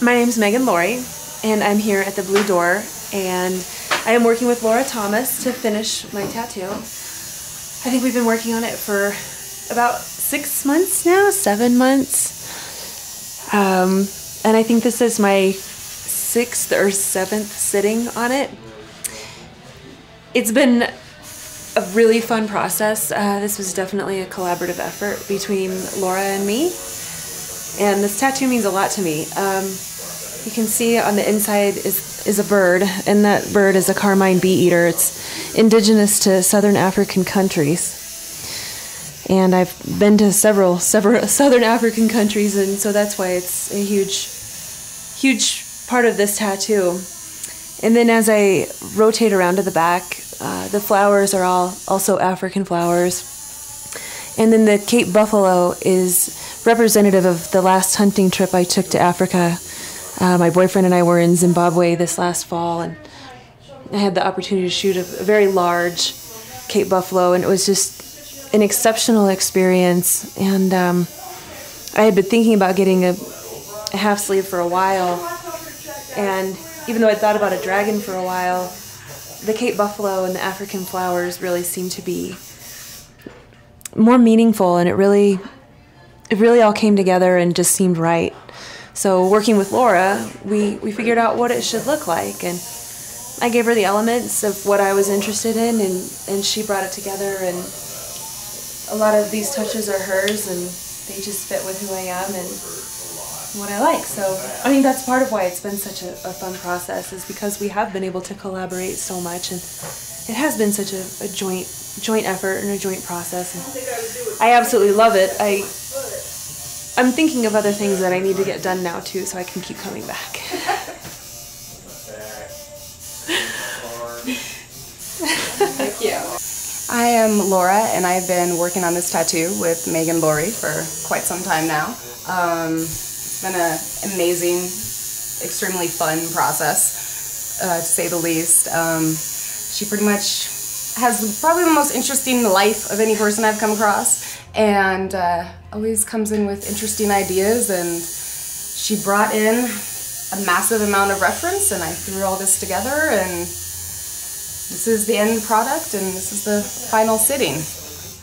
My name is Meighan Laurie, and I'm here at the Blue Door, and I am working with Laura Thomas to finish my tattoo. I think we've been working on it for about 6 months now, 7 months. And I think this is my 6th or 7th sitting on it. It's been a really fun process. This was definitely a collaborative effort between Laura and me. And this tattoo means a lot to me. You can see on the inside is a bird, and that bird is a carmine bee-eater. It's indigenous to southern African countries. And I've been to several southern African countries, and so that's why it's a huge part of this tattoo. And then as I rotate around to the back, the flowers are all also African flowers. And then the Cape Buffalo is representative of the last hunting trip I took to Africa. My boyfriend and I were in Zimbabwe this last fall, and I had the opportunity to shoot a very large Cape Buffalo, and it was just an exceptional experience. And I had been thinking about getting a half sleeve for a while, and even though I'd thought about a dragon for a while, the Cape Buffalo and the African flowers really seemed to be more meaningful, and it really all came together and just seemed right. So working with Laura, we figured out what it should look like, and I gave her the elements of what I was interested in, and she brought it together, and a lot of these touches are hers, and they just fit with who I am and what I like. So I think that's part of why it's been such a fun process, is because we have been able to collaborate so much, and it has been such a joint effort and a joint process. And I absolutely love it. I'm thinking of other things that I need to get done now too, so I can keep coming back. Thank you. I am Laura, and I've been working on this tattoo with Meighan Laurie for quite some time now. It's been an amazing, extremely fun process, to say the least. She pretty much has probably the most interesting life of any person I've come across, and always comes in with interesting ideas, and she brought in a massive amount of reference, and I threw all this together, and this is the end product, and this is the final sitting.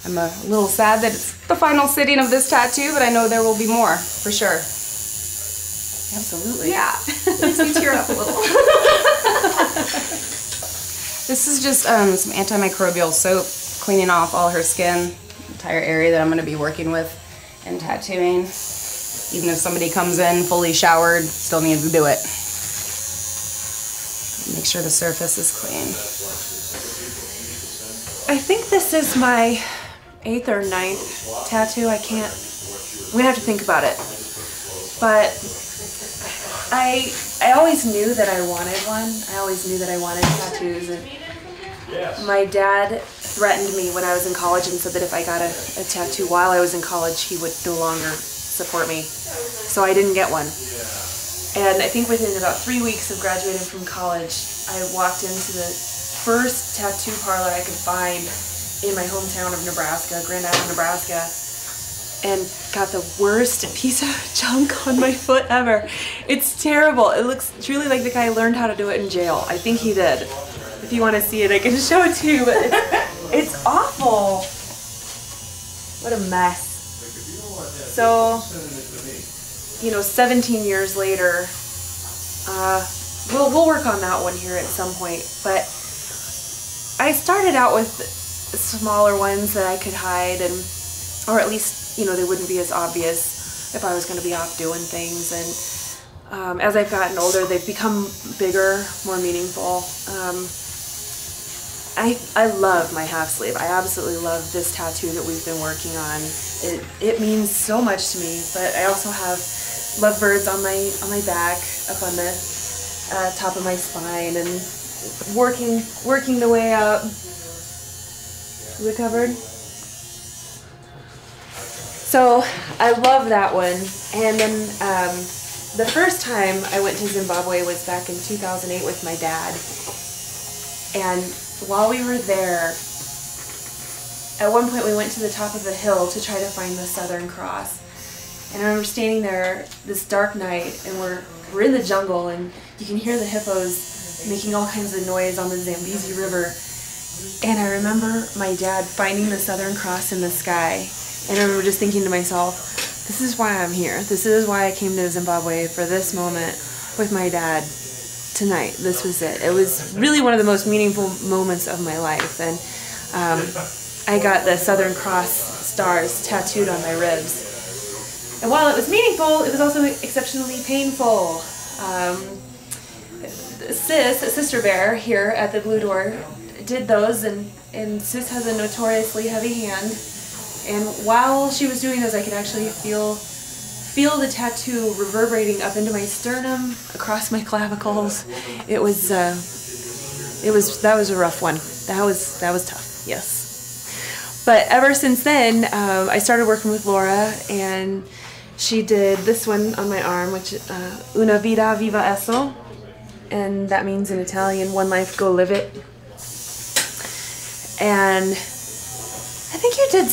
I'm a little sad that it's the final sitting of this tattoo, but I know there will be more, for sure. Absolutely. Yeah, makes me tear up a little. This is just some antimicrobial soap, cleaning off all her skin, entire area that I'm going to be working with and tattooing. Even if somebody comes in fully showered, still need to do it. Make sure the surface is clean. I think this is my 8th or 9th tattoo. I'm gonna have to think about it. But I always knew that I wanted one. I always knew that I wanted tattoos, and my dad threatened me when I was in college and said that if I got a tattoo while I was in college, he would no longer support me. So I didn't get one. And I think within about 3 weeks of graduating from college, I walked into the first tattoo parlor I could find in my hometown of Nebraska, Grand Island, Nebraska, and got the worst piece of junk on my foot ever. It's terrible. It looks truly like the guy learned how to do it in jail. I think he did. If you want to see it, I can show it to you, but it's awful. What a mess. So, 17 years later, we'll work on that one here at some point, but I started out with smaller ones that I could hide, or at least, they wouldn't be as obvious if I was going to be off doing things. And as I've gotten older, they've become bigger, more meaningful. I love my half sleeve. I absolutely love this tattoo that we've been working on. It means so much to me, but I also have lovebirds on my back, up on the top of my spine, and working the way up. Is it covered? So I love that one. And then the first time I went to Zimbabwe was back in 2008 with my dad. And while we were there, at one point we went to the top of a hill to try to find the Southern Cross. And I remember standing there this dark night, and we're we're in the jungle, and you can hear the hippos making all kinds of noise on the Zambezi River. And I remember my dad finding the Southern Cross in the sky, and I remember just thinking to myself, this is why I'm here. This is why I came to Zimbabwe, for this moment with my dad tonight. This was it. It was really one of the most meaningful moments of my life. And I got the Southern Cross stars tattooed on my ribs. And while it was meaningful, it was also exceptionally painful. Sister Bear here at the Blue Door did those, and Sis has a notoriously heavy hand. And while she was doing those, I could actually feel the tattoo reverberating up into my sternum, across my clavicles. That was a rough one. That was tough. Yes. But ever since then, I started working with Laura, and she did this one on my arm, which Una vida viva eso, and that means in Italian, one life, go live it. And I think you did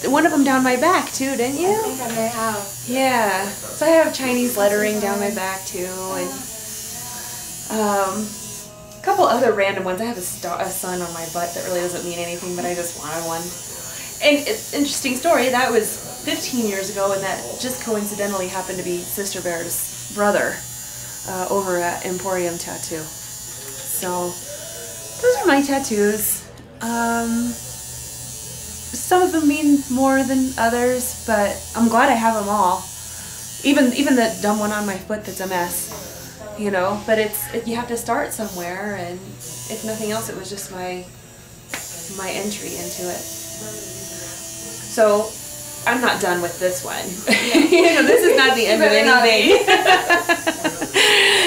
one of them down my back too, didn't you? I think I may have. Yeah. So I have Chinese lettering down my back too, and a couple other random ones. I have a sun on my butt that really doesn't mean anything, but I just wanted one. And it's interesting story. That was 15 years ago, and that just coincidentally happened to be Sister Bear's brother over at Emporium Tattoo. So those are my tattoos. Some of them mean more than others, but I'm glad I have them all. Even the dumb one on my foot that's a mess, you know. But you have to start somewhere, and if nothing else, it was just my entry into it. So I'm not done with this one. You know, this is not the end of anything.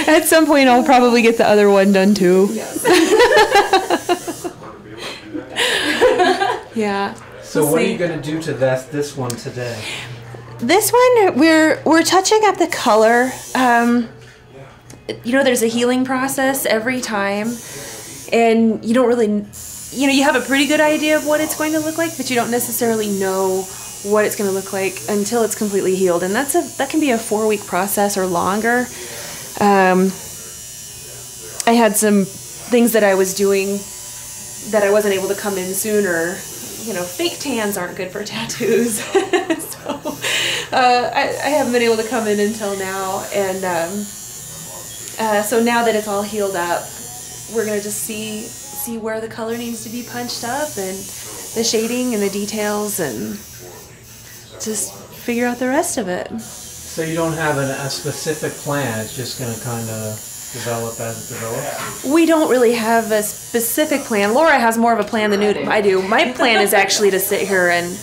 At some point, I'll probably get the other one done too. Yes. Yeah. So what are you going to do to this one today? This one, we're touching up the color. You know, there's a healing process every time, and you don't really, you know, you have a pretty good idea of what it's going to look like, but you don't necessarily know what it's going to look like until it's completely healed, and that can be a 4-week process or longer. I had some things that I was doing that I wasn't able to come in sooner. You know, fake tans aren't good for tattoos. So I haven't been able to come in until now, and so now that it's all healed up, we're gonna just see where the color needs to be punched up, and the shading and the details, and just figure out the rest of it. So you don't have a specific plan, it's just gonna kind of develop as it develops? We don't really have a specific plan. Laura has more of a plan than I do. My plan is actually to sit here and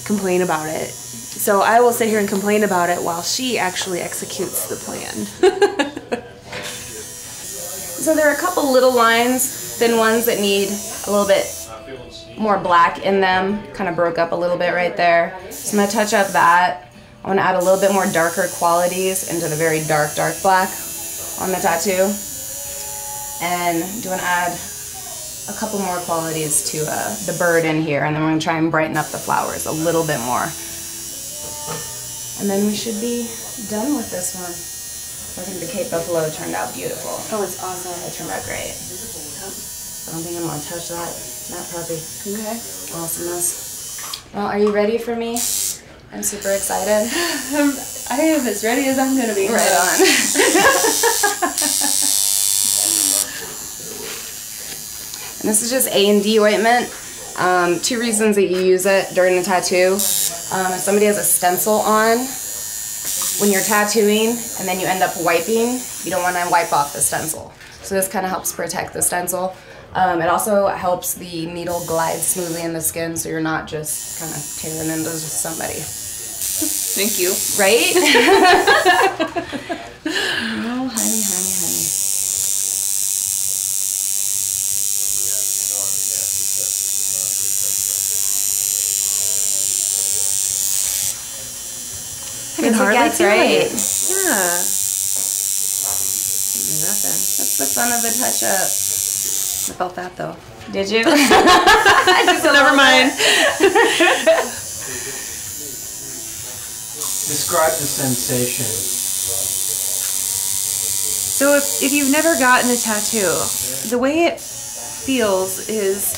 complain about it. So I will sit here and complain about it while she actually executes the plan. So there are a couple little lines, thin ones that need a little bit more black in them. Kind of broke up a little bit right there. So I'm going to touch up that. I want to add a little bit more darker qualities into the very dark black on the tattoo, and do want to add a couple more qualities to the bird in here, and then we're going to try and brighten up the flowers a little bit more, and then we should be done with this one. I think the Cape Buffalo turned out beautiful. Oh, it's awesome. It turned out great. I don't think I'm going to touch that puppy. Okay. Awesomeness. Well, are you ready for me? I'm super excited. I am as ready as I'm going to be. Right on. And this is just A&D ointment. 2 reasons that you use it during the tattoo. If somebody has a stencil on, when you're tattooing and then you end up wiping, you don't want to wipe off the stencil. So this kind of helps protect the stencil. It also helps the needle glide smoothly in the skin, so you're not just kind of tearing into somebody. Thank you. Right? Oh, honey, honey, honey. I can hardly feel it. Yeah. Nothing. That's the fun of the touch-up. I felt that though. Did you? Just never mind. Describe the sensation. So if you've never gotten a tattoo, the way it feels is,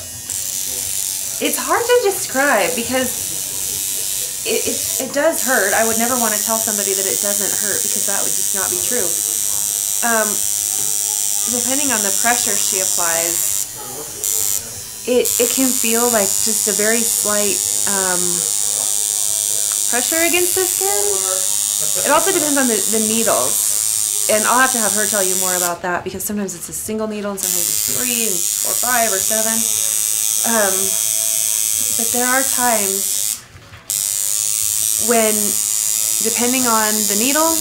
it's hard to describe because it does hurt. I would never want to tell somebody that it doesn't hurt because that would just not be true. Depending on the pressure she applies, it can feel like just a very slight pressure against the skin. It also depends on the needles. And I'll have to have her tell you more about that because sometimes it's a single needle and sometimes it's 3 or 5 or 7. But there are times when, depending on the needle,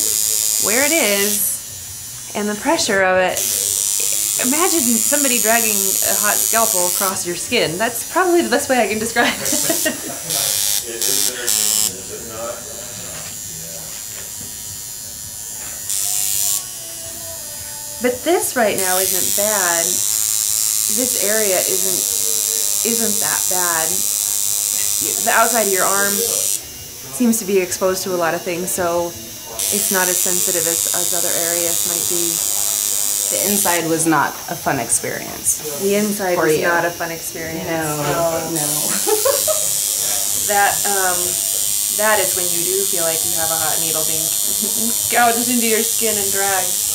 where it is, and the pressure of it, imagine somebody dragging a hot scalpel across your skin. That's probably the best way I can describe it. But this right now isn't bad. This area isn't that bad. The outside of your arm seems to be exposed to a lot of things, so it's not as sensitive as other areas might be. The inside was not a fun experience. The inside was not a fun experience. No. That is when you do feel like you have a hot needle being gouged into your skin and dragged.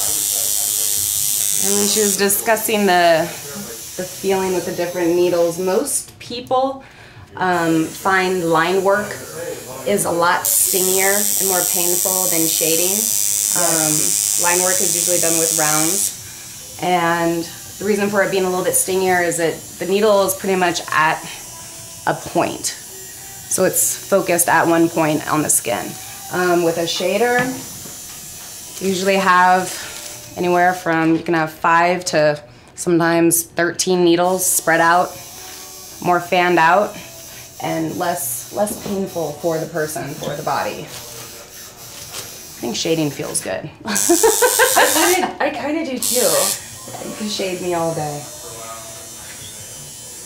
And when she was discussing the feeling with the different needles, most people find line work is a lot stingier and more painful than shading. Line work is usually done with rounds. And the reason for it being a little bit stingier is that the needle is pretty much at a point. So it's focused at one point on the skin. With a shader, you usually have anywhere from, you can have 5 to sometimes 13 needles spread out, more fanned out, and less painful for the person, for the body. I think shading feels good. I kind of do too. You can shade me all day.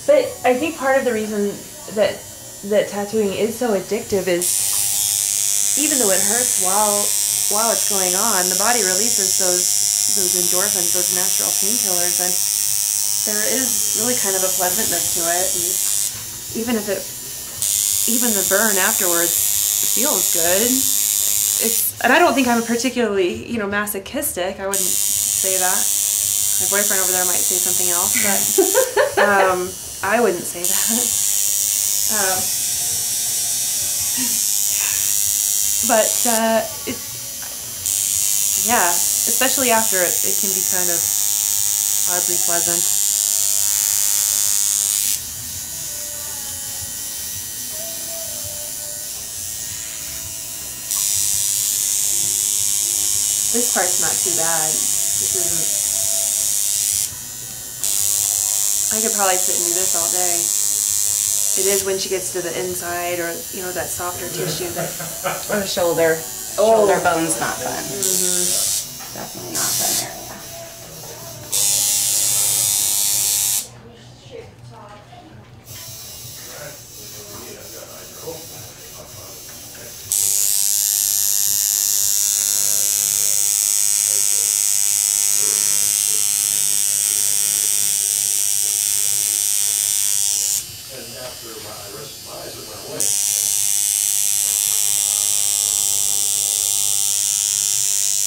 But I think part of the reason that tattooing is so addictive is, even though it hurts while it's going on, the body releases those endorphins, those natural painkillers, and there is really kind of a pleasantness to it. And even the burn afterwards feels good. And I don't think I'm particularly, masochistic. I wouldn't say that. My boyfriend over there might say something else, but I wouldn't say that. Yeah, especially after it can be kind of oddly pleasant. This part's not too bad. This isn't. I could probably sit and do this all day. It is when she gets to the inside, or that softer tissue that. Or the shoulder. Shoulder bone's not fun. Definitely not fun area.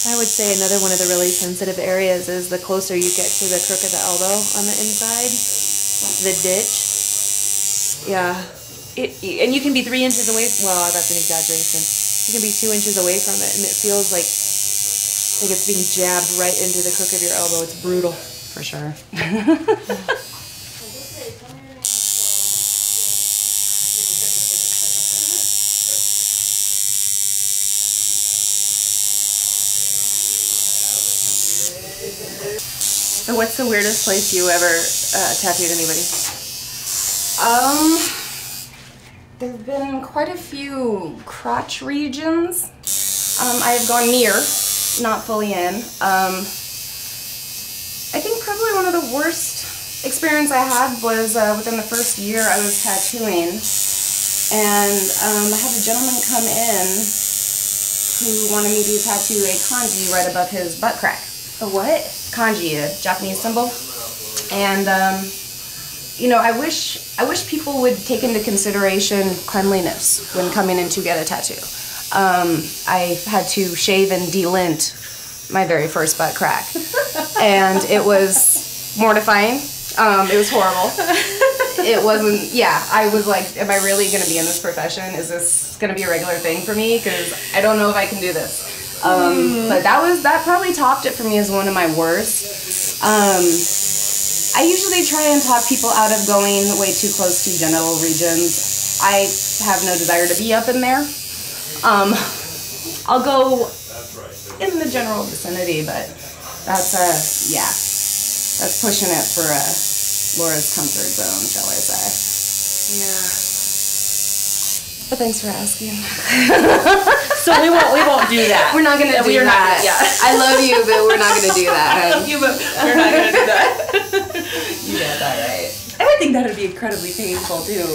I would say another one of the really sensitive areas is the closer you get to the crook of the elbow on the inside, the ditch. Yeah. And you can be 3 inches away, well, that's an exaggeration. You can be 2 inches away from it, and it feels like it's being jabbed right into the crook of your elbow. It's brutal. For sure. So what's the weirdest place you ever tattooed anybody? There have been quite a few crotch regions. I have gone near, not fully in. I think probably one of the worst experience I had was within the first year I was tattooing, and I had a gentleman come in who wanted me to tattoo a kanji right above his butt crack. A what? Kanji, a Japanese symbol. And you know, I wish people would take into consideration cleanliness when coming in to get a tattoo. I had to shave and delint my very first butt crack, and it was mortifying. It was horrible. It wasn't, yeah, I was like, am I really going to be in this profession? Is this going to be a regular thing for me? Because I don't know if I can do this. But that probably topped it for me as one of my worst. I usually try and talk people out of going way too close to genital regions. I have no desire to be up in there. I'll go in the general vicinity, but that's, yeah, that's pushing it for Laura's comfort zone, shall I say. Yeah. But thanks for asking. So we won't do that. We're not gonna do that. Yeah. I love you, but we're not gonna do that. I love you, but we're not gonna do that. You got that right. I would think that would be incredibly painful too.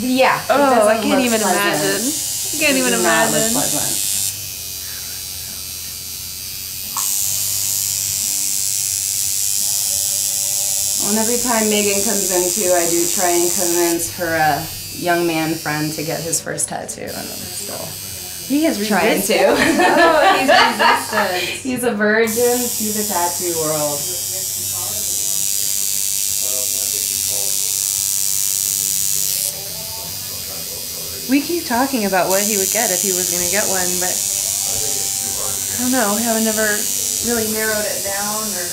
Yeah. Oh, I can't even imagine. I can't even imagine. Well, and every time Meighan comes in too, I do try and convince her young man friend to get his first tattoo, and I'm still he is trying to. Oh, he's resistant. He's a virgin to the tattoo world. We keep talking about what he would get if he was going to get one, but I don't know. We haven't never really narrowed it down, or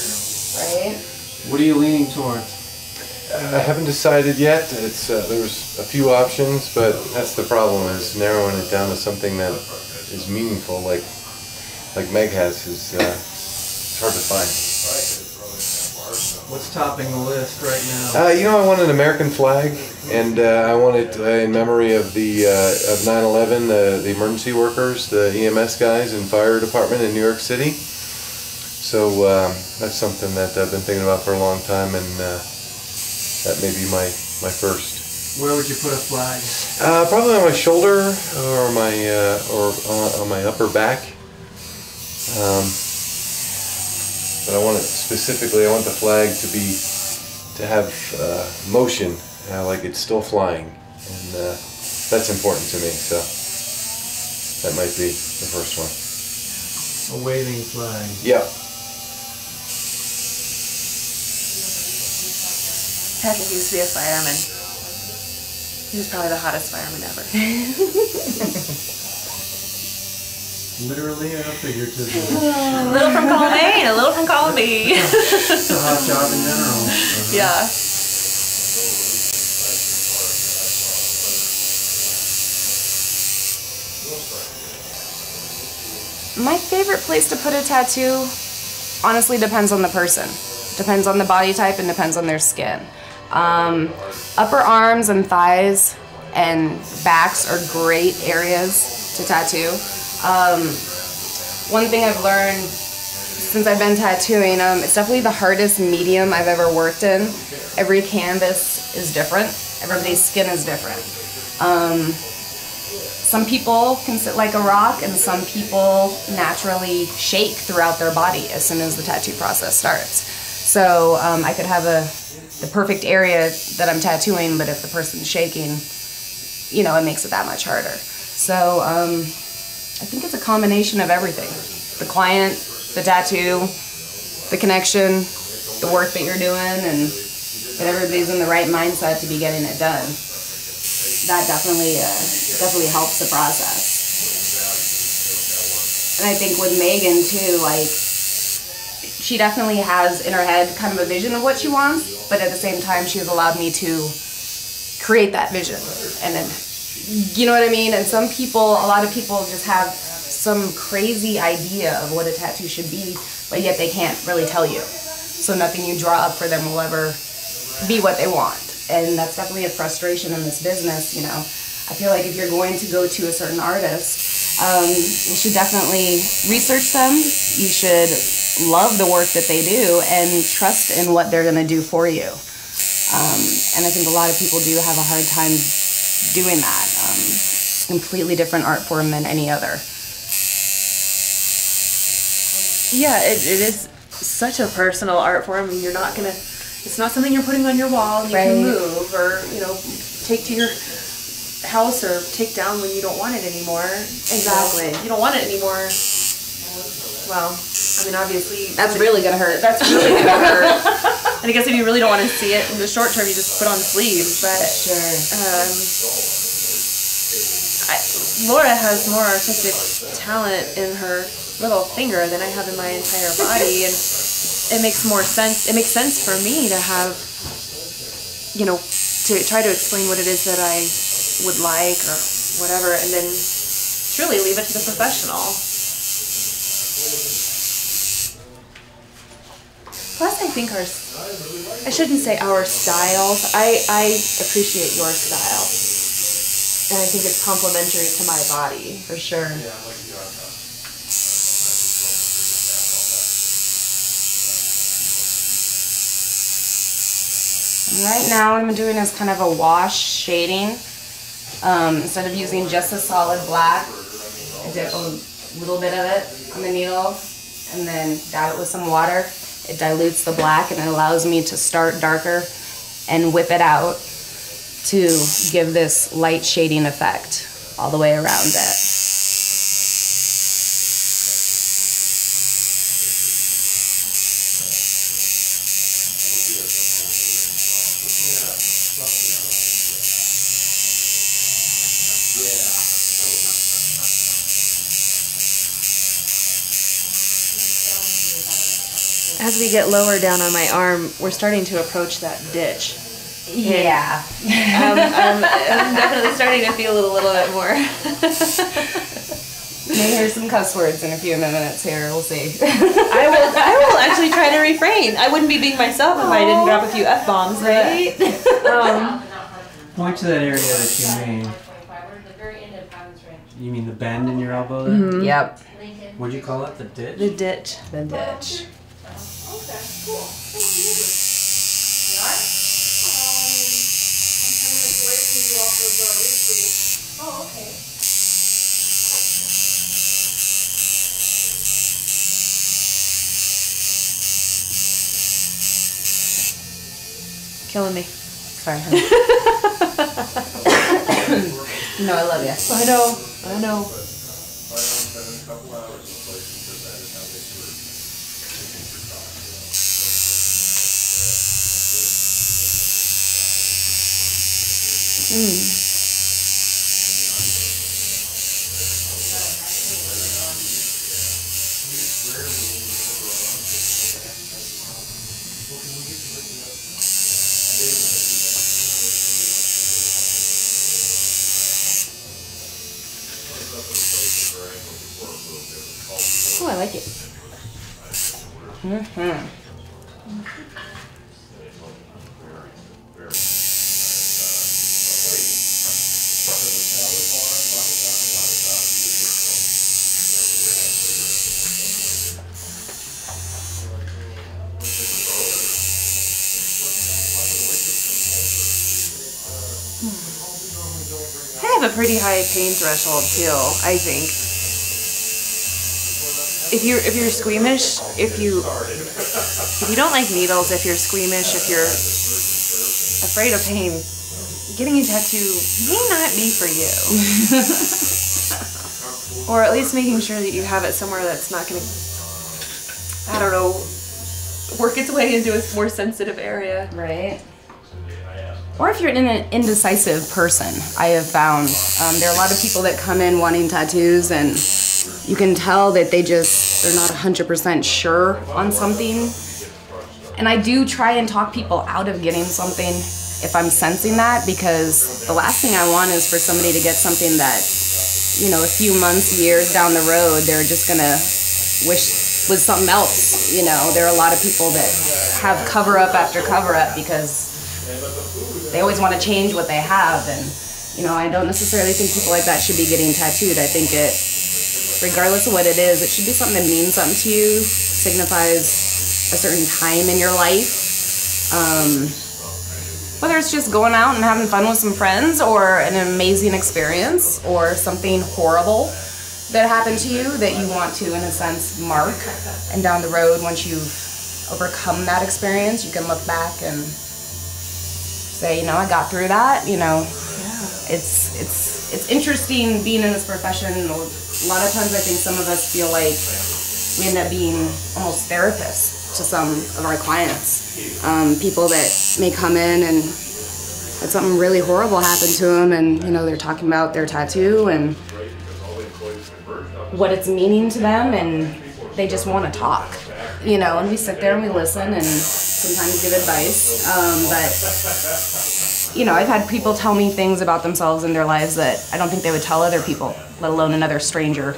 right. What are you leaning towards? I haven't decided yet. It's there's a few options, but that's the problem, is narrowing it down to something that is meaningful, like Meg has, is it's hard to find. What's topping the list right now? You know, I want an American flag, and I want it in memory of the of 9/11, the emergency workers, the EMS guys and fire department in New York City. So that's something that I've been thinking about for a long time, and that may be my first. Where would you put a flag? Probably on my shoulder or my on my upper back. But I want it specifically. I want the flag to have motion, like it's still flying, and that's important to me. So that might be the first one. A waving flag. Yeah. Patrick used to be a fireman. He was probably the hottest fireman ever. Literally or figuratively? A little from column A and a little from column B. It's a hot job in general. Yeah. My favorite place to put a tattoo honestly depends on the person. Depends on the body type and depends on their skin. Upper arms and thighs and backs are great areas to tattoo. One thing I've learned since I've been tattooing, it's definitely the hardest medium I've ever worked in. Every canvas is different. Everybody's skin is different. Some people can sit like a rock, and some people naturally shake throughout their body as soon as the tattoo process starts. So I could have the perfect area that I'm tattooing, but if the person's shaking, you know, it makes it that much harder. So I think it's a combination of everything. The client, the tattoo, the connection, the work that you're doing, and that everybody's in the right mindset to be getting it done. That definitely helps the process. And I think with Meighan too, like, she definitely has in her head kind of a vision of what she wants, but at the same time she's allowed me to create that vision. And then, you know what I mean? And some people, a lot of people just have some crazy idea of what a tattoo should be, but yet they can't really tell you. So nothing you draw up for them will ever be what they want. And that's definitely a frustration in this business, you know. I feel like if you're going to go to a certain artist, you should definitely research them. You should love the work that they do and trust in what they're going to do for you. And I think a lot of people do have a hard time doing that. Completely different art form than any other. Yeah, it is such a personal art form, and you're not gonna, it's not something you're putting on your wall and you can move or, you know, take to your house or take down when you don't want it anymore. Exactly. You don't want it anymore. Well, I mean, obviously that's really gonna hurt. That's really gonna hurt. And I guess if you really don't want to see it in the short term, you just put on sleeves. But Laura has more artistic talent in her little finger than I have in my entire body, and it makes more sense. It makes sense for me to have, you know, to try to explain what it is that I would like or whatever, and then truly leave it to the professional. Plus, I think I shouldn't say our styles. I appreciate your style, and I think it's complementary to my body for sure. Right now what I'm doing is kind of a wash shading. Instead of using just a solid black, I dip a little bit of it on the needle and then dab it with some water. It dilutes the black and it allows me to start darker and whip it out to give this light shading effect all the way around it. As we get lower down on my arm, we're starting to approach that ditch. Yeah. I'm definitely starting to feel it a little bit more. May hear some cuss words in a few minutes here, we'll see. I will actually try to refrain. I wouldn't be being myself if I didn't drop a few F-bombs, right? Point to that area that you mean. You mean the bend in your elbow there? Mm-hmm. Yep. What'd you call it? The ditch? The ditch. The ditch. Okay, cool. I'm 10 minutes away from you off of Ridge Street. Oh, okay. Killing me. Sorry, honey. No, I love you. I know. I know. Oh, I like it. Mm-hmm. I have a pretty high pain threshold too, I think. If you're squeamish, if you don't like needles, if you're squeamish, if you're afraid of pain, getting a tattoo may not be for you. Or at least making sure that you have it somewhere that's not going to, I don't know, work its way into a more sensitive area. Right. Or if you're an indecisive person, I have found there are a lot of people that come in wanting tattoos and you can tell that they're not 100% sure on something. And I do try and talk people out of getting something if I'm sensing that, because the last thing I want is for somebody to get something that, you know, a few months, years down the road, they're just gonna wish was something else. You know, there are a lot of people that have cover up after cover up because they always want to change what they have, and you know, I don't necessarily think people like that should be getting tattooed. I think it, regardless of what it is, it should be something that means something to you, signifies a certain time in your life. Whether it's just going out and having fun with some friends, or an amazing experience, or something horrible that happened to you that you want to, in a sense, mark, and down the road, once you've overcome that experience, you can look back and say, you know, I got through that. You know, it's interesting being in this profession. A lot of times I think some of us feel like we end up being almost therapists to some of our clients. People that may come in and had something really horrible happen to them, and, you know, they're talking about their tattoo and what it's meaning to them, and they just want to talk, you know, and we sit there and we listen and sometimes give advice. But, you know, I've had people tell me things about themselves in their lives that I don't think they would tell other people, let alone another stranger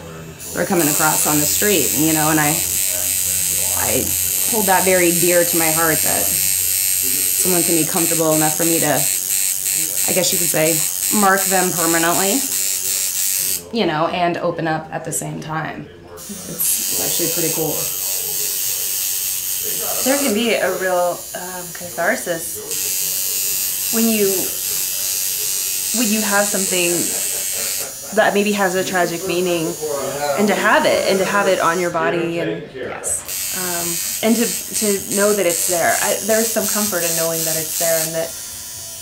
they're coming across on the street, you know, and I hold that very dear to my heart, that someone can be comfortable enough for me to, I guess you could say, mark them permanently, you know, and open up at the same time. It's actually pretty cool. There can be a real catharsis when you have something that maybe has a tragic meaning, and to have it on your body, and and to know that it's there. There's some comfort in knowing that it's there, and that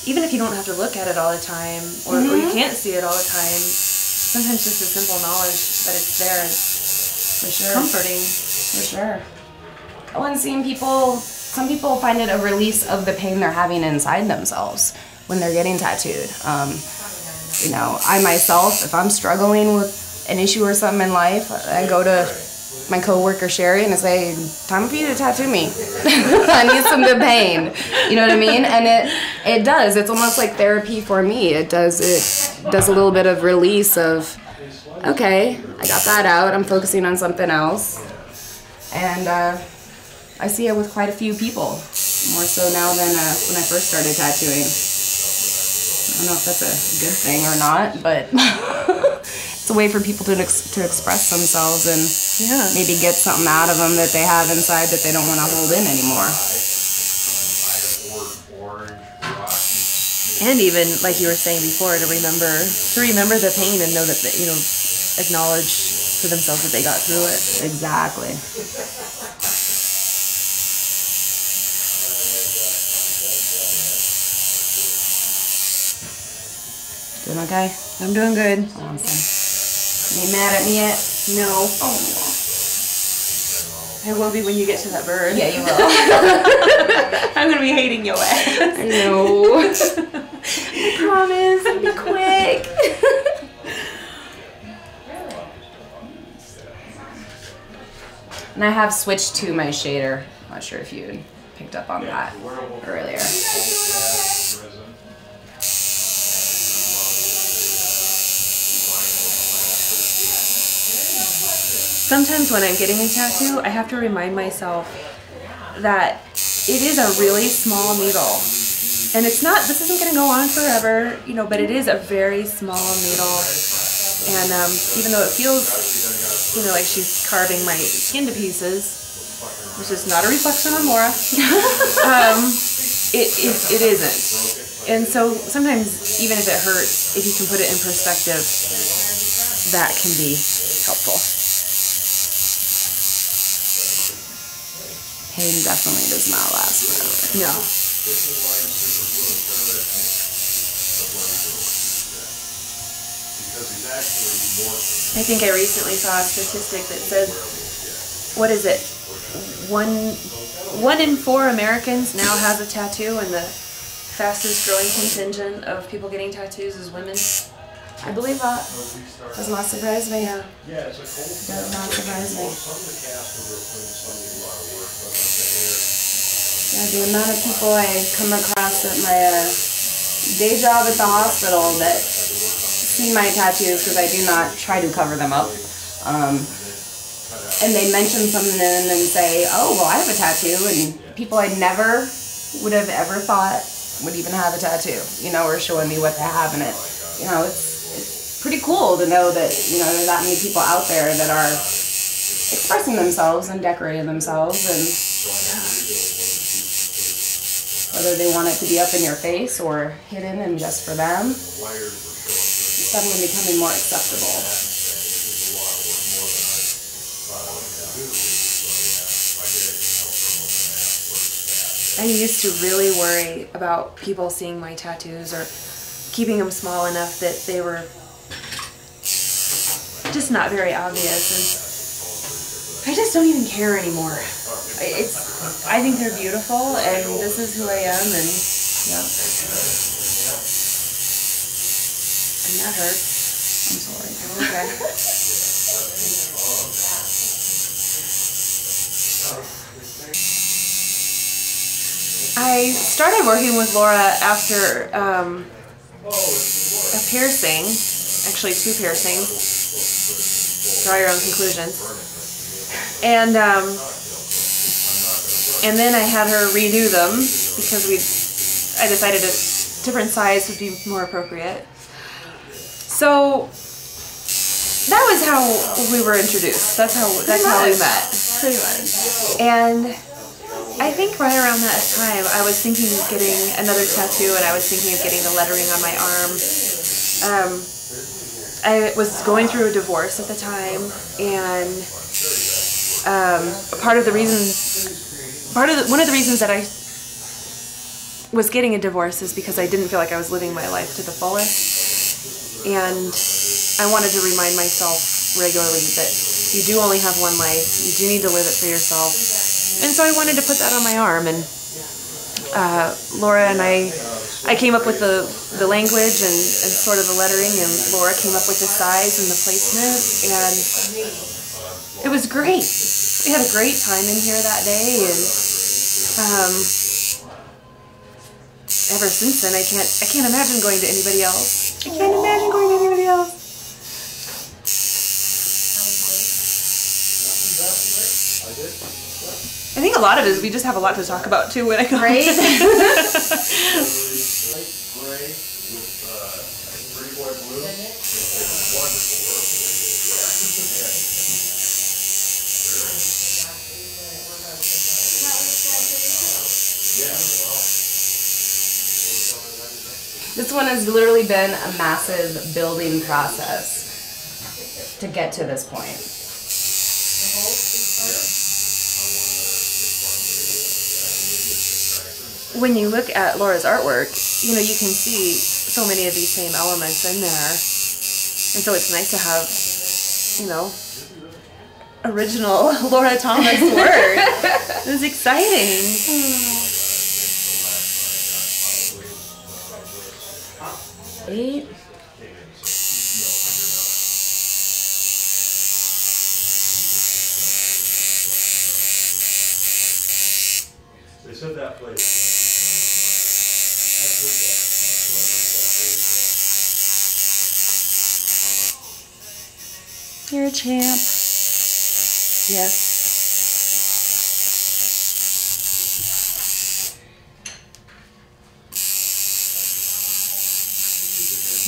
even if you don't have to look at it all the time, or you can't see it all the time, sometimes just the simple knowledge that it's there is For sure. comforting. For sure. Oh, and seeing people, some people find it a release of the pain they're having inside themselves when they're getting tattooed. You know, I myself, if I'm struggling with an issue or something in life, I go to my coworker Sherry and I say, "Time for you to tattoo me. I need some good pain." You know what I mean? And it does. It's almost like therapy for me. It does a little bit of release of, okay, I got that out. I'm focusing on something else, and I see it with quite a few people, more so now than when I first started tattooing. I don't know if that's a good thing or not, but it's a way for people to express themselves and maybe get something out of them that they have inside that they don't want to hold in anymore. And even, like you were saying before, to remember the pain and know that, you know, acknowledge to themselves that they got through it. Exactly. Doing okay? I'm doing good. Awesome. You mad at me yet? No. Oh. I will be when you get to that bird. Yeah, you will. I'm going to be hating your ass. I know. I promise. It'll be quick. And I have switched to my shader. Not sure if you picked up on that earlier. Sometimes when I'm getting a tattoo, I have to remind myself that it is a really small needle. And it's not, this isn't going to go on forever, you know, but it is a very small needle. And even though it feels, you know, like she's carving my skin to pieces, which is not a reflection on Laura, it isn't. And so sometimes, even if it hurts, if you can put it in perspective, that can be helpful. Pain definitely does not last forever. No. I think I recently saw a statistic that said, what is it? One in 4 Americans now has a tattoo, and the fastest growing contingent of people getting tattoos is women. I believe that. Does not surprise me. Yeah. Does not surprise me. Yeah, the amount of people I come across at my day job at the hospital that see my tattoos, because I do not try to cover them up, and they mention something and then say, "Oh, well, I have a tattoo," and people I never would have ever thought would even have a tattoo, you know, or showing me what they have in it. You know, it's pretty cool to know that, you know, there are that many people out there that are expressing themselves and decorating themselves, and whether they want it to be up in your face or hidden and just for them, it's definitely becoming more acceptable. I used to really worry about people seeing my tattoos or keeping them small enough that they were just not very obvious. And I just don't even care anymore. I think they're beautiful, and this is who I am, and yeah. And that hurts. I'm sorry. Okay. I started working with Laura after a piercing, actually 2 piercings. Draw your own conclusions. And then I had her redo them because I decided a different size would be more appropriate. So that was how we were introduced. That's how we met. Pretty much. And I think right around that time I was thinking of getting another tattoo, and I was thinking of getting the lettering on my arm. I was going through a divorce at the time, and one of the reasons that I was getting a divorce is because I didn't feel like I was living my life to the fullest, and I wanted to remind myself regularly that you do only have one life, you do need to live it for yourself, and so I wanted to put that on my arm. And Laura and I came up with the language and sort of the lettering, and Laura came up with the size and the placement, and it was great. We had a great time in here that day, and ever since then I can't imagine going to anybody else. I can't imagine going to anybody else. I think a lot of it is we just have a lot to talk about too when I go. Right? This one has literally been a massive building process to get to this point. When you look at Laura's artwork, you know, you can see so many of these same elements in there. And so it's nice to have, you know, original Laura Thomas work. It was exciting. 8. They said that place. You're a champ. Yes.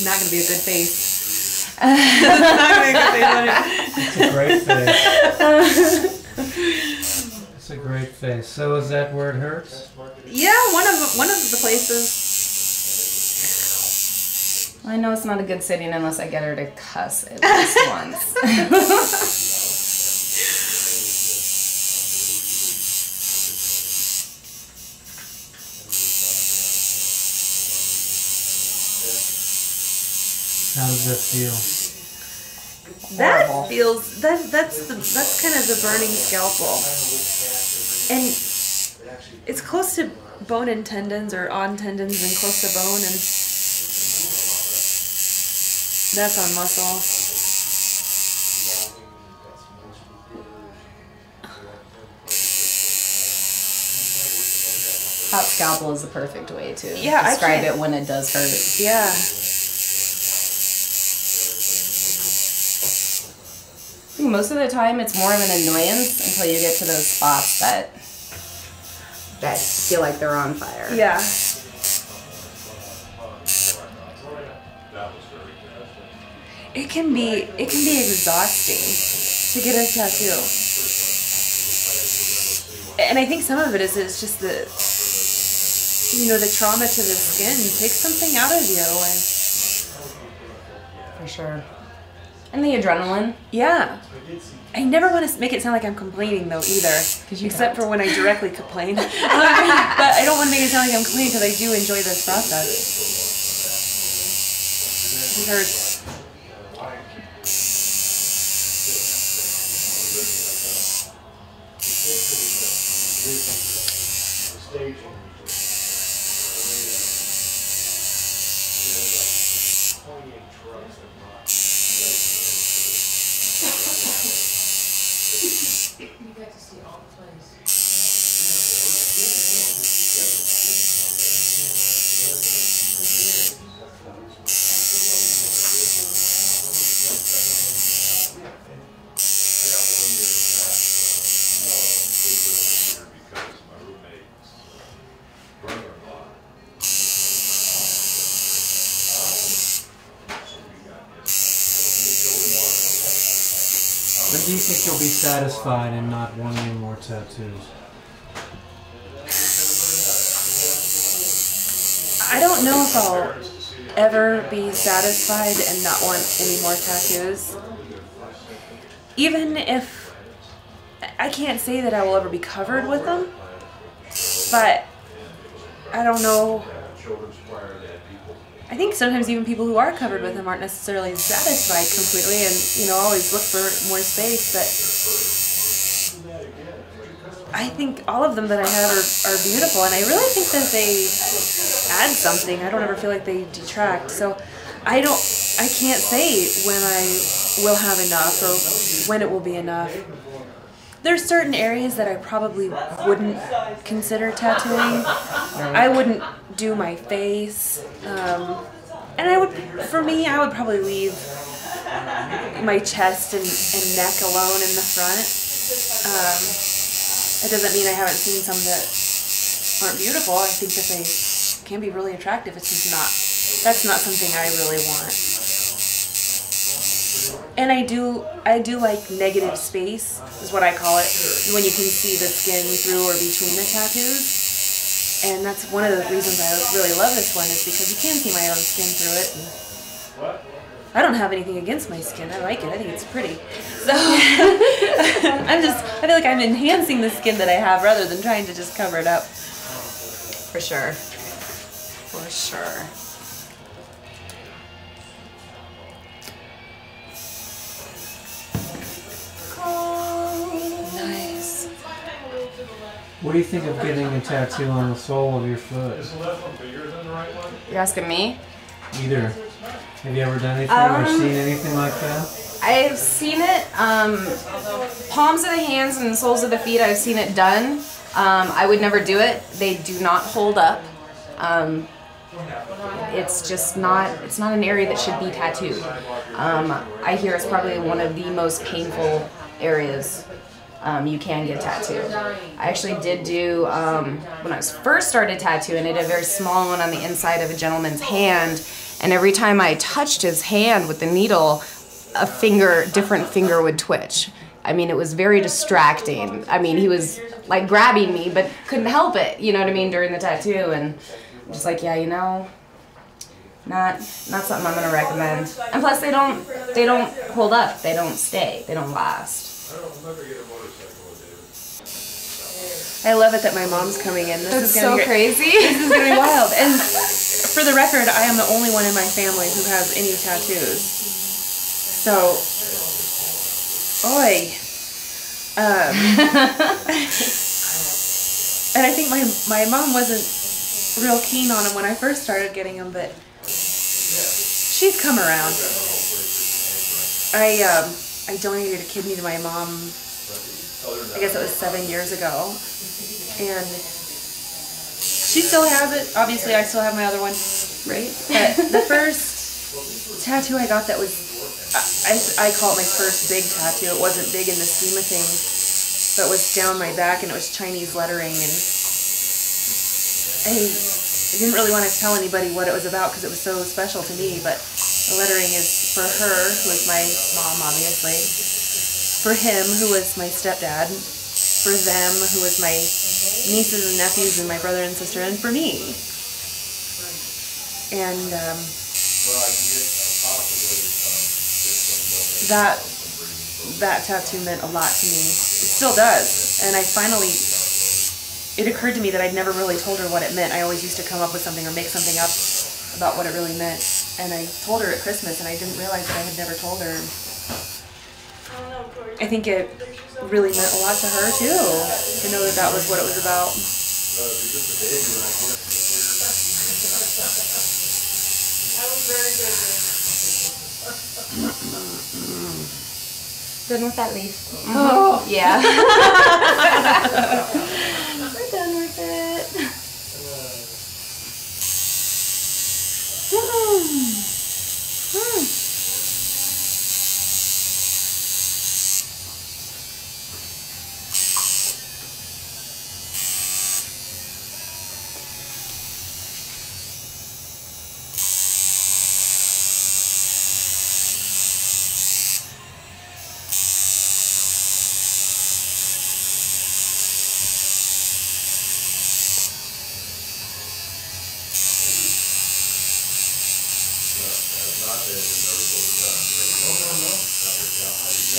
Not going to be a good face. It's not going to be a good face. It's a great face. So is that where it hurts? Yeah, one of the places. I know it's not a good sitting unless I get her to cuss at least once. How does that feel? That feels that's kind of the burning scalpel, and it's close to bone and tendons, or on tendons and close to bone, and that's on muscle. Hot scalpel is the perfect way to Yeah, describe it when it does hurt. Yeah. I think most of the time it's more of an annoyance until you get to those spots that feel like they're on fire. Yeah. It can be exhausting to get a tattoo. And I think some of it is just the trauma to the skin takes something out of you. For sure. And the adrenaline. Yeah. I never want to make it sound like I'm complaining though either, except for when I directly complain. But I don't want to make it sound like I'm complaining because I do enjoy this process. It hurts. You get to see all the place. When do you think you'll be satisfied and not wanting any more tattoos? I don't know if I'll ever be satisfied and not want any more tattoos. Even if I can't say that I will ever be covered with them, but I don't know. I think sometimes even people who are covered with them aren't necessarily satisfied completely and, you know, always look for more space, but I think all of them that I have are beautiful, and I really think that they add something. I don't ever feel like they detract, so I can't say when I will have enough or when it will be enough. There's certain areas that I probably wouldn't consider tattooing. I wouldn't do my face. And I would probably leave my chest and neck alone in the front. It doesn't mean I haven't seen some that aren't beautiful. I think that they can be really attractive. It's just that's not something I really want. And I do like negative space, is what I call it, when you can see the skin through or between the tattoos. And that's one of the reasons I really love this one, is because you can see my own skin through it. And I don't have anything against my skin. I like it. I think it's pretty. So I feel like I'm enhancing the skin that I have rather than trying to just cover it up. For sure. For sure. Nice. What do you think of getting a tattoo on the sole of your foot? Is the left one bigger than the right one? You're asking me? Either. Have you ever done anything or seen anything like that? I've seen it, palms of the hands and soles of the feet, I've seen it done. I would never do it. They do not hold up. It's just not, it's not an area that should be tattooed. I hear it's probably one of the most painful areas you can get tattooed. I actually did do, when I was first started tattooing, I did a very small one on the inside of a gentleman's hand, and every time I touched his hand with the needle, a different finger would twitch. I mean, it was very distracting. I mean, he was like grabbing me, but couldn't help it, you know what I mean, during the tattoo, and I'm just like, yeah, you know, not something I'm gonna recommend. And plus, they don't hold up, they don't stay, they don't last. I love it that my mom's coming in. That's so crazy. This is gonna be wild. And for the record, I am the only one in my family who has any tattoos. So, oi. And I think my mom wasn't real keen on them when I first started getting them, but she's come around. I donated a kidney to my mom, I guess it was 7 years ago, and she still has it. Obviously, I still have my other one, right? But the first tattoo I got that was, I call it my first big tattoo. It wasn't big in the scheme of things, but it was down my back, and it was Chinese lettering, and I didn't really want to tell anybody what it was about because it was so special to me, but the lettering is for her, who is my mom, obviously, for him, who was my stepdad, for them, who was my nieces and nephews and my brother and sister, and for me. And that tattoo meant a lot to me. It still does. And it occurred to me that I'd never really told her what it meant. I always used to come up with something or make something up about what it really meant. And I told her at Christmas, and I didn't realize that I had never told her. I think it really meant a lot to her too, to know that that was what it was about. Done with that leaf. Oh Yeah. We're done with it.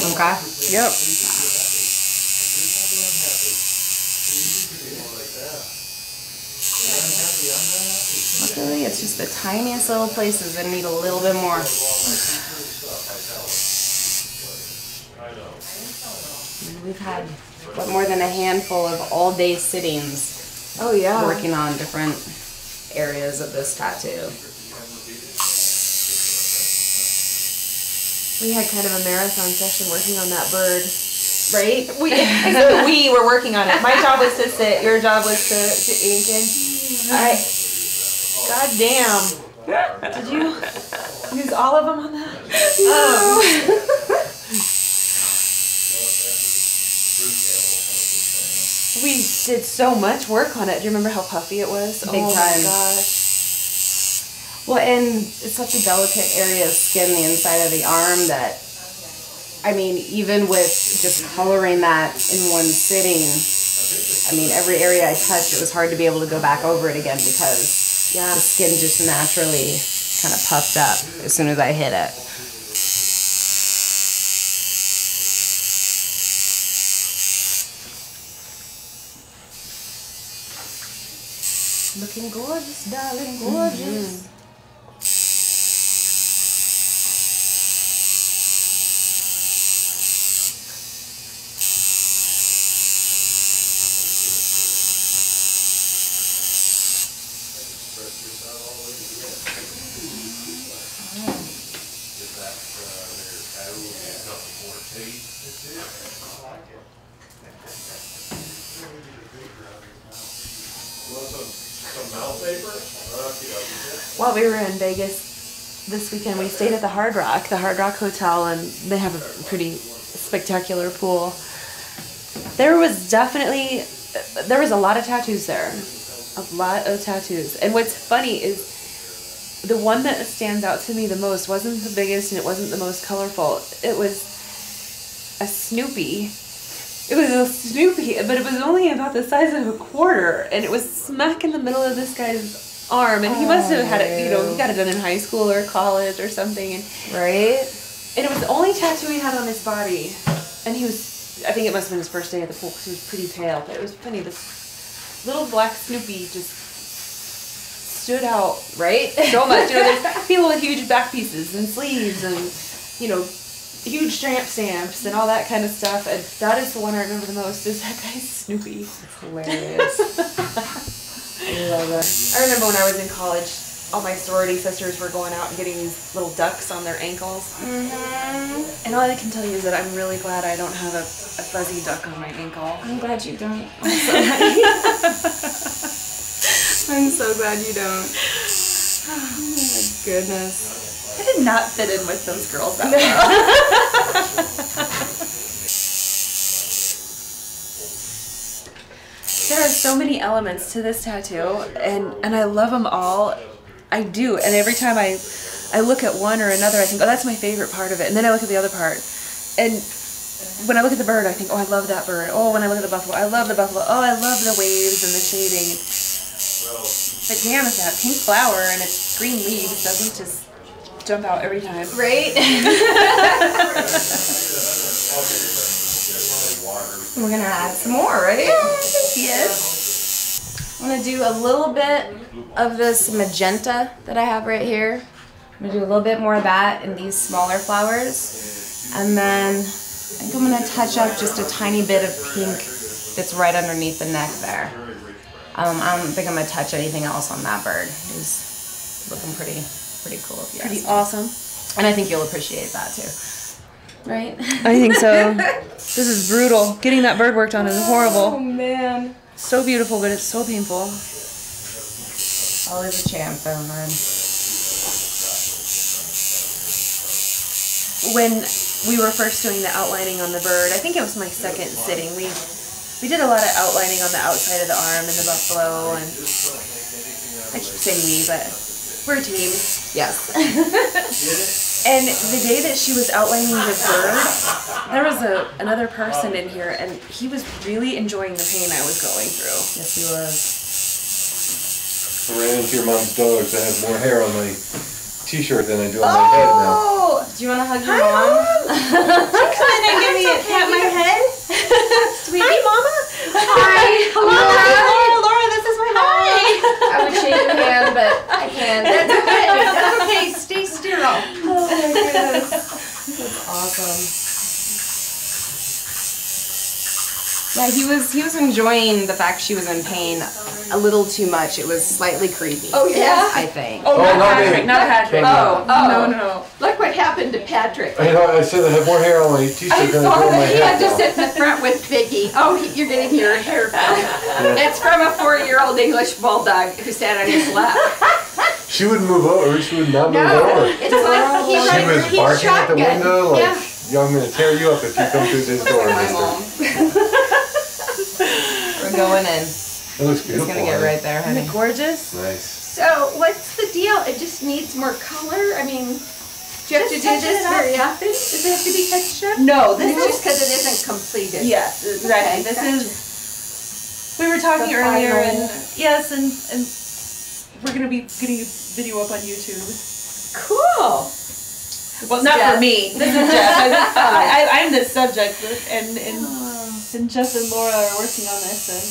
Okay. Yep. Luckily, it's just the tiniest little places that need a little bit more. We've had more than a handful of all-day sittings. Oh yeah. Working on different areas of this tattoo. We had kind of a marathon session working on that bird. Right? We were working on it. My job was to sit, your job was to ink, and God damn. Did you use all of them on that? No. We did so much work on it. Do you remember how puffy it was? Big oh time. My gosh. Well, and it's such a delicate area of skin, the inside of the arm, that, I mean, even with just coloring that in one sitting, I mean, every area I touched, it was hard to be able to go back over it again because the skin just naturally kind of puffed up as soon as I hit it. Looking gorgeous, darling, gorgeous. Mm-hmm. While we were in Vegas this weekend, we stayed at the Hard Rock Hotel, and they have a pretty spectacular pool. There was a lot of tattoos there. A lot of tattoos. And what's funny is the one that stands out to me the most wasn't the biggest and it wasn't the most colorful. It was a Snoopy. It was a Snoopy, but it was only about the size of a quarter, and it was smack in the middle of this guy's arm, and he must have had it, he got it done in high school or college or something, and right? And it was the only tattoo he had on his body, and I think it must have been his first day at the pool because he was pretty pale, but it was funny, this little black Snoopy just stood out, right? So much. There's people with huge back pieces and sleeves and, huge stamps and all that kind of stuff, and that is the one I remember the most, is that guy's Snoopy. It's hilarious. I love it. I remember when I was in college, all my sorority sisters were going out and getting these little ducks on their ankles. Mm-hmm. And all I can tell you is that I'm really glad I don't have a fuzzy duck on my ankle. I'm glad you don't. I'm so glad you don't. Oh my goodness. I did not fit in with those girls that well. There are so many elements to this tattoo, and I love them all. I do, and every time I look at one or another, I think, oh, that's my favorite part of it, and then I look at the other part. And when I look at the bird, I think, oh, I love that bird. Oh, when I look at the buffalo, I love the buffalo. Oh, I love the waves and the shading. But damn, if that pink flower and its green leaves doesn't just jump out every time. Right? We're gonna add some more, right? Yes. I'm gonna do a little bit of this magenta that I have right here. I'm gonna do a little bit more of that in these smaller flowers. And then I think I'm gonna touch up just a tiny bit of pink that's right underneath the neck there. I don't think I'm gonna touch anything else on that bird. He's looking pretty cool. If you ask me. Pretty awesome. And I think you'll appreciate that too. Right? I think so. This is brutal. Getting that bird worked on is horrible. Oh man. So beautiful, but it's so painful. Always a champ though, man. When we were first doing the outlining on the bird, I think it was my second sitting, we did a lot of outlining on the outside of the arm and the buffalo, and I keep saying we, but we're a team. Yes. And the day that she was outlining the bird, there was another person in here, and he was really enjoying the pain I was going through. Yes, he was. I ran into your mom's dogs. I have more hair on my t-shirt than I do on my head now. Oh! Do you want to hug your mom? Come in and give me a pat my head. Sweetie. Hi, Mama. Hi. Laura, this is my mom. I would shake your hand, but I can't. That's okay. That's okay. Stay sterile. Oh my goodness. That's awesome. Yeah, he was enjoying the fact she was in pain a little too much. It was slightly creepy. Oh, yeah? I think. Oh, not not me. Patrick. Not Patrick. No. Look what happened to Patrick. I said I have more hair on my t-shirt I than I do saw on my that he had head to now. sit in the front with Biggie. Oh, you're getting your hair from. It's from a 4-year-old English bulldog who sat on his lap. She wouldn't move over. She would not move No, over. it's like he She was barking at the window like, Yeah. "Yo, I'm going to tear you up if you come through this door, My mister." mom. We're going in. It looks He's beautiful. gonna get right there, Isn't honey. it gorgeous? Nice. So, what's the deal? It just needs more color? I mean, do you have to do touch this it up. very often? Does it have to be touched up? No, It's just because it isn't completed. Yes, exactly. Okay, This gotcha. is. We were talking The earlier, final. and yes, and we're gonna be getting a video up on YouTube. Cool. Well, not Jeff. for me. This is Jeff. I'm the subject, and Jeff and Laura are working on this, and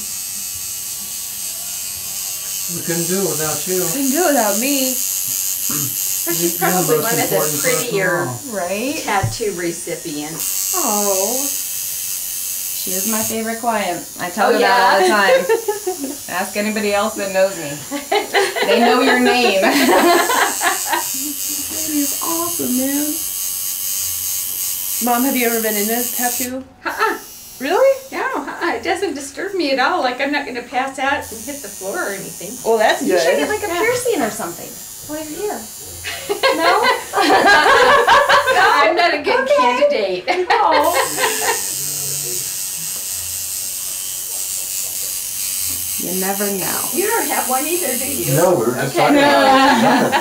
We couldn't do it without you. couldn't do it without me. She's You're the probably most one of the important person prettier of all. Right? tattoo recipients. Oh. She is my favorite client. I tell Oh, her that all the time. Ask anybody else that knows me. They know your name. He's awesome, man. Mom, have you ever been in a tattoo? Really? No, it doesn't disturb me at all. Like, I'm not going to pass out and hit the floor or anything. Oh, that's You should get good. like a piercing or something. While you're here. No? I'm not a good candidate. You never know. You don't have one either, do you? No, we were just Okay. talking about it.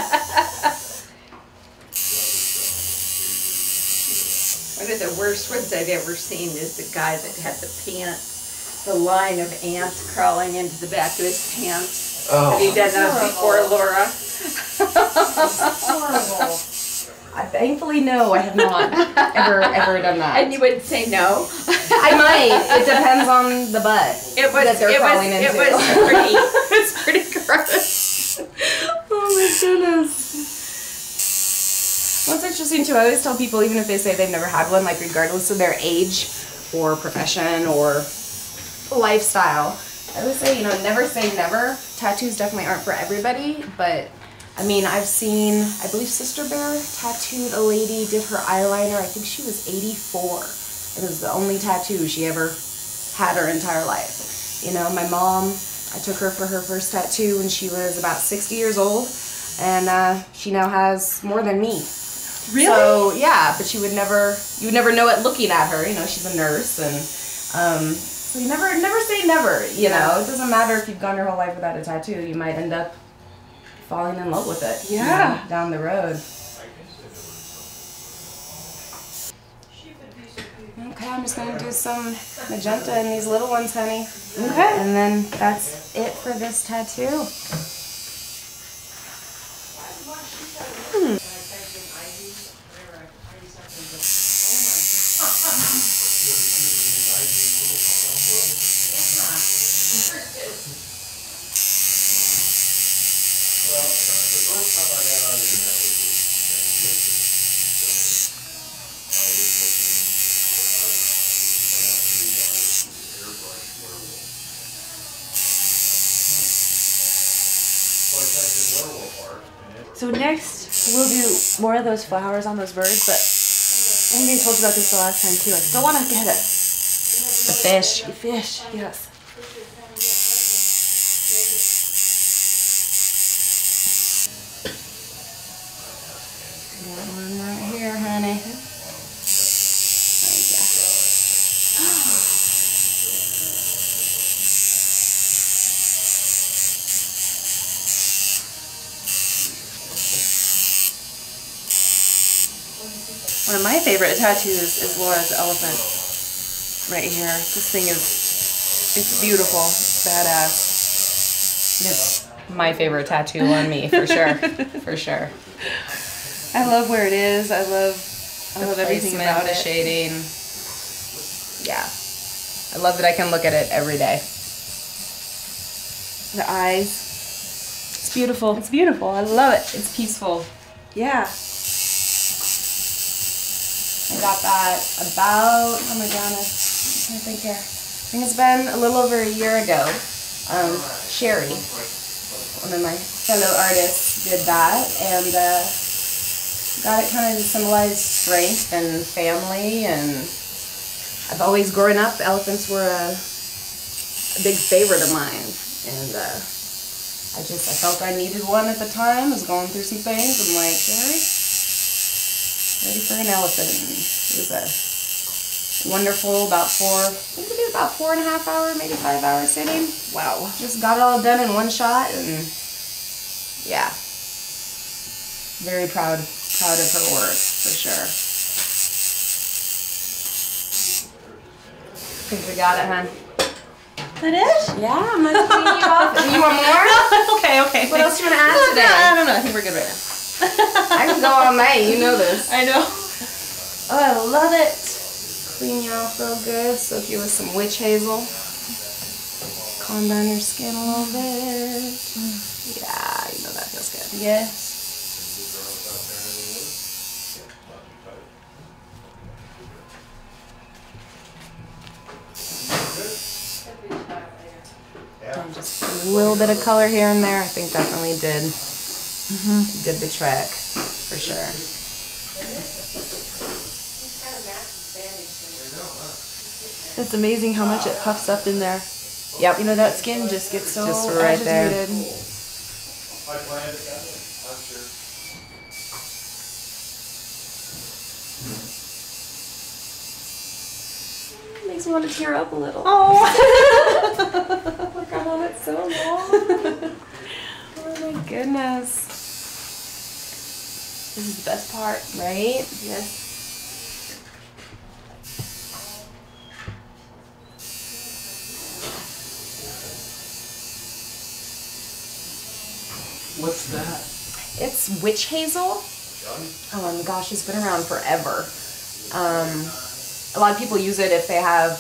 One of the worst ones I've ever seen is the guy that had the pants, the line of ants crawling into the back of his pants. Have you Oh, done those before, Laura? Horrible. I thankfully no, I have not ever done that. And you would say no? I might. It depends on the butt. that they're crawling into. It was pretty, it's pretty gross. Oh my goodness. What's interesting too, I always tell people, even if they say they've never had one, like regardless of their age or profession or lifestyle, I always say, you know, never say never. Tattoos definitely aren't for everybody, but I mean, I've seen, I believe Sister Bear tattooed a lady, did her eyeliner, I think she was 84. It was the only tattoo she ever had her entire life. You know, my mom, I took her for her first tattoo when she was about 60 years old, and she now has more than me. Really? So, yeah, but you would never know it looking at her. You know, she's a nurse, and so you never say never, you know. It doesn't matter if you've gone your whole life without a tattoo. You might end up falling in love with it. Yeah. You know, down the road. Okay, I'm just going to do some magenta in these little ones, honey. Okay. And then that's it for this tattoo. So next we'll do more of those flowers on those birds, but I think I told you about this the last time too. I still want to get it. The fish. The fish, yes. Got one right here, honey. One of my favorite tattoos is Laura's elephant right here. This thing is, it's beautiful, badass. It's my favorite tattoo on me, for sure. For sure. I love where it is. I love everything Placement, about the it. shading. Yeah. I love that I can look at it every day. The eyes. It's beautiful. It's beautiful. I love it. It's peaceful. Yeah. I got that about, oh my goodness, I think here. I think it's been a little over a year ago. Sherry, one of my fellow artists, did that, and got it kind of to symbolize strength and family. And I've always grown up, elephants were a big favorite of mine, and I felt I needed one at the time. I was going through some things. I'm like, Sherry, ready for an elephant. And it was a wonderful, about 4.5 hour, maybe 5 hour sitting. Wow. Just got it all done in one shot, and yeah, very proud of her work, for sure. Think we got it, hon? That is? Yeah, I'm not cleaning you off. You want more? Okay. What else do you want to add today? I don't know. I think we're good right now. I can go all night, you know this. I know. Oh, I love it. Clean you off real good, soak you with some witch hazel. Calm down your skin a little bit. Yeah, you know that feels good. Yes. And just a little bit of color here and there, I think definitely did the trick, for sure. It's amazing how much it puffs up in there. Yep. You know, that skin just gets so Just right there. agitated. I planned it, I'm sure. Makes me want to tear up a little. Oh. Look on it so long. Oh my goodness. This is the best part. Right? Yes. What's that? It's witch hazel. Oh my gosh, it's been around forever. A lot of people use it if they have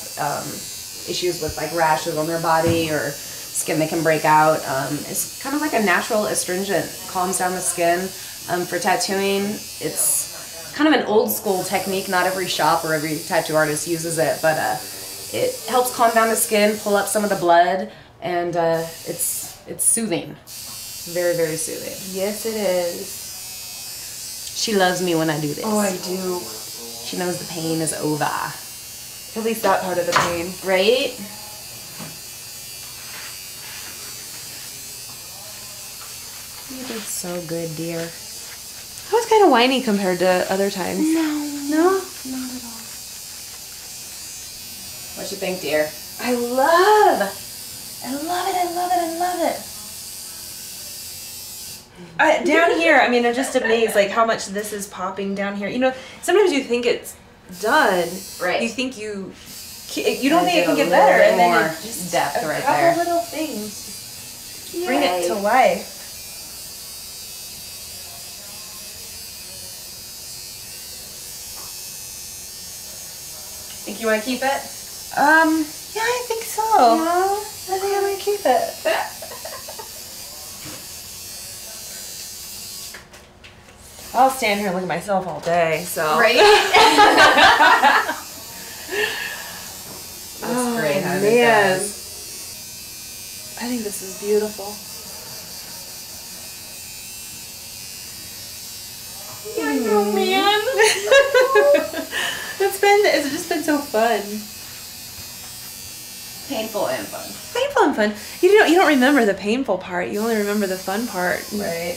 issues with like rashes on their body or skin that can break out. It's kind of like a natural astringent, calms down the skin. For tattooing, it's kind of an old school technique. Not every shop or every tattoo artist uses it, but it helps calm down the skin, pull up some of the blood, and it's soothing. Very, very soothing. Yes, it is. She loves me when I do this. Oh, I do. She knows the pain is over. At least that part of the pain. Right? You did so good, dear. I was kind of whiny compared to other times. No, not at all. What you think, dear? I love it. Down here, I mean, I'm just amazed, like, how much this is popping down here. You know, sometimes you think it's done. Right. You think you don't think it can get better, and then more it just depth right a couple there. little things just bring it to life. Think you want to keep it? Yeah, I think so. Yeah. I think I'm gonna keep it. I'll stand here and look at myself all day, so. Right? Looks Oh, great, how it man. does. I think this is beautiful. been so fun. Painful and fun. Painful and fun. You don't remember the painful part. You only remember the fun part. Right.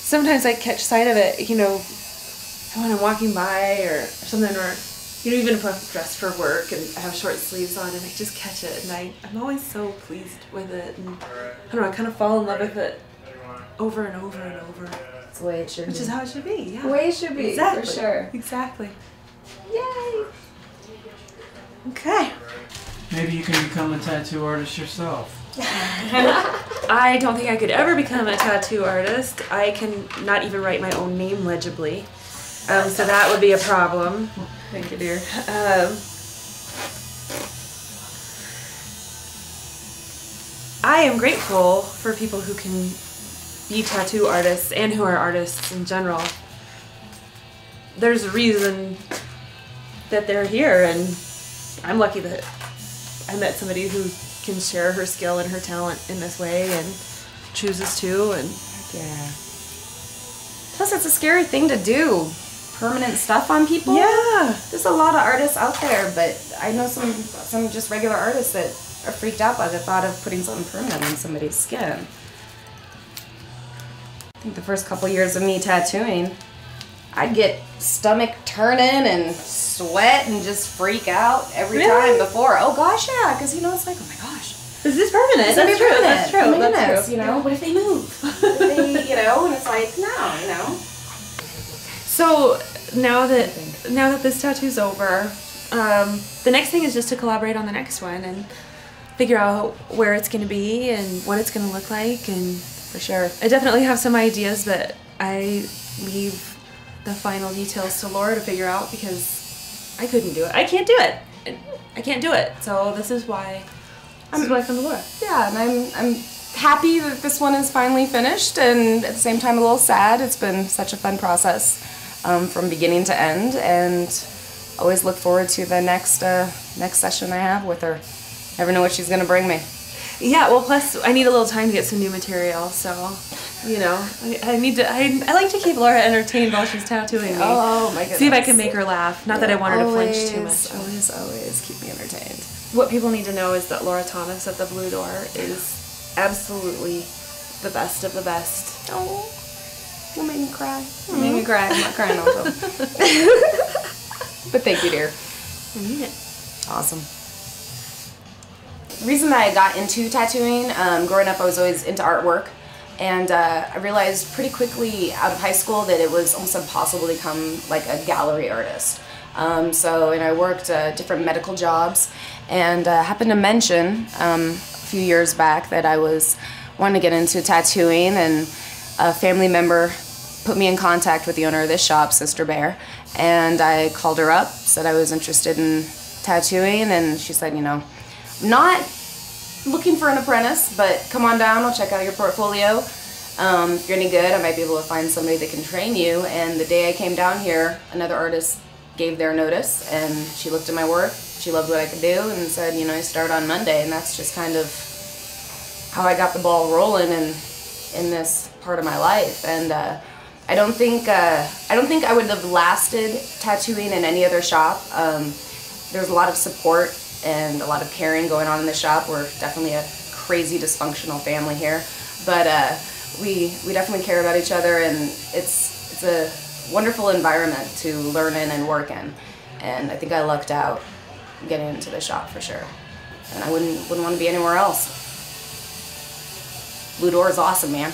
Sometimes I catch sight of it, when I'm walking by or something, or even if I'm dressed for work and I have short sleeves on, and I just catch it, and I'm always so pleased with it, and I don't know, I kind of fall in love with it over and over and over. That's the way it should be. Which is how it should be, yeah. The way it should be, exactly. for sure. Exactly. Yay! Okay. Maybe you can become a tattoo artist yourself. I don't think I could ever become a tattoo artist. I can not even write my own name legibly. So that would be a problem. Thank you, dear. I am grateful for people who can be tattoo artists and who are artists in general. There's a reason that they're here, and I'm lucky that I met somebody who can share her skill and her talent in this way and chooses to. And Yeah. Plus, it's a scary thing to do. Permanent stuff on people. yeah, There's a lot of artists out there, but I know some just regular artists that are freaked out by the thought of putting something permanent on somebody's skin. I think the first couple years of me tattooing, I'd get stomach turning and sweat and just freak out every time before. Oh gosh, yeah, because it's like, oh my gosh, this is permanent. it's gonna be permanent. That's true. Permanent, That's true. What if they move? What if they, and it's like, no, So now that this tattoo's over, the next thing is just to collaborate on the next one and figure out where it's going to be and what it's going to look like. And for sure. I definitely have some ideas, but I leave the final details to Laura to figure out, because I couldn't do it. I can't do it. I can't do it. So this is why I come to Laura. Yeah, and I'm happy that this one is finally finished, and at the same time a little sad. It's been such a fun process from beginning to end, and always look forward to the next session I have with her. Never know what she's gonna bring me. Yeah, well, plus I need a little time to get some new material, so I like to keep Laura entertained while she's tattooing me. Oh my goodness. See if I can make her laugh. Not that I want her to flinch too much. Always keep me entertained. What people need to know is that Laura Thomas at the Blue Door is absolutely the best of the best. Oh, you made me cry. You made me cry. I'm not crying also. But thank you, dear. I mean it. Awesome. The reason that I got into tattooing, growing up I was always into artwork, and I realized pretty quickly out of high school that it was almost impossible to become like a gallery artist. And I worked different medical jobs, and happened to mention a few years back that I was wanting to get into tattooing, and a family member put me in contact with the owner of this shop, Sister Bear, and I called her up, said I was interested in tattooing, and she said, not looking for an apprentice, but come on down, I'll check out your portfolio. If you're any good, I might be able to find somebody that can train you. And the day I came down here, another artist gave their notice, and she looked at my work, she loved what I could do, and said, I start on Monday. And that's just kind of how I got the ball rolling in this part of my life. And I don't think I would have lasted tattooing in any other shop. There's a lot of support and a lot of caring going on in the shop. We're definitely a crazy dysfunctional family here, but we definitely care about each other, and it's a wonderful environment to learn in and work in. And I think I lucked out getting into the shop for sure, and I wouldn't want to be anywhere else. Blue Door is awesome, man.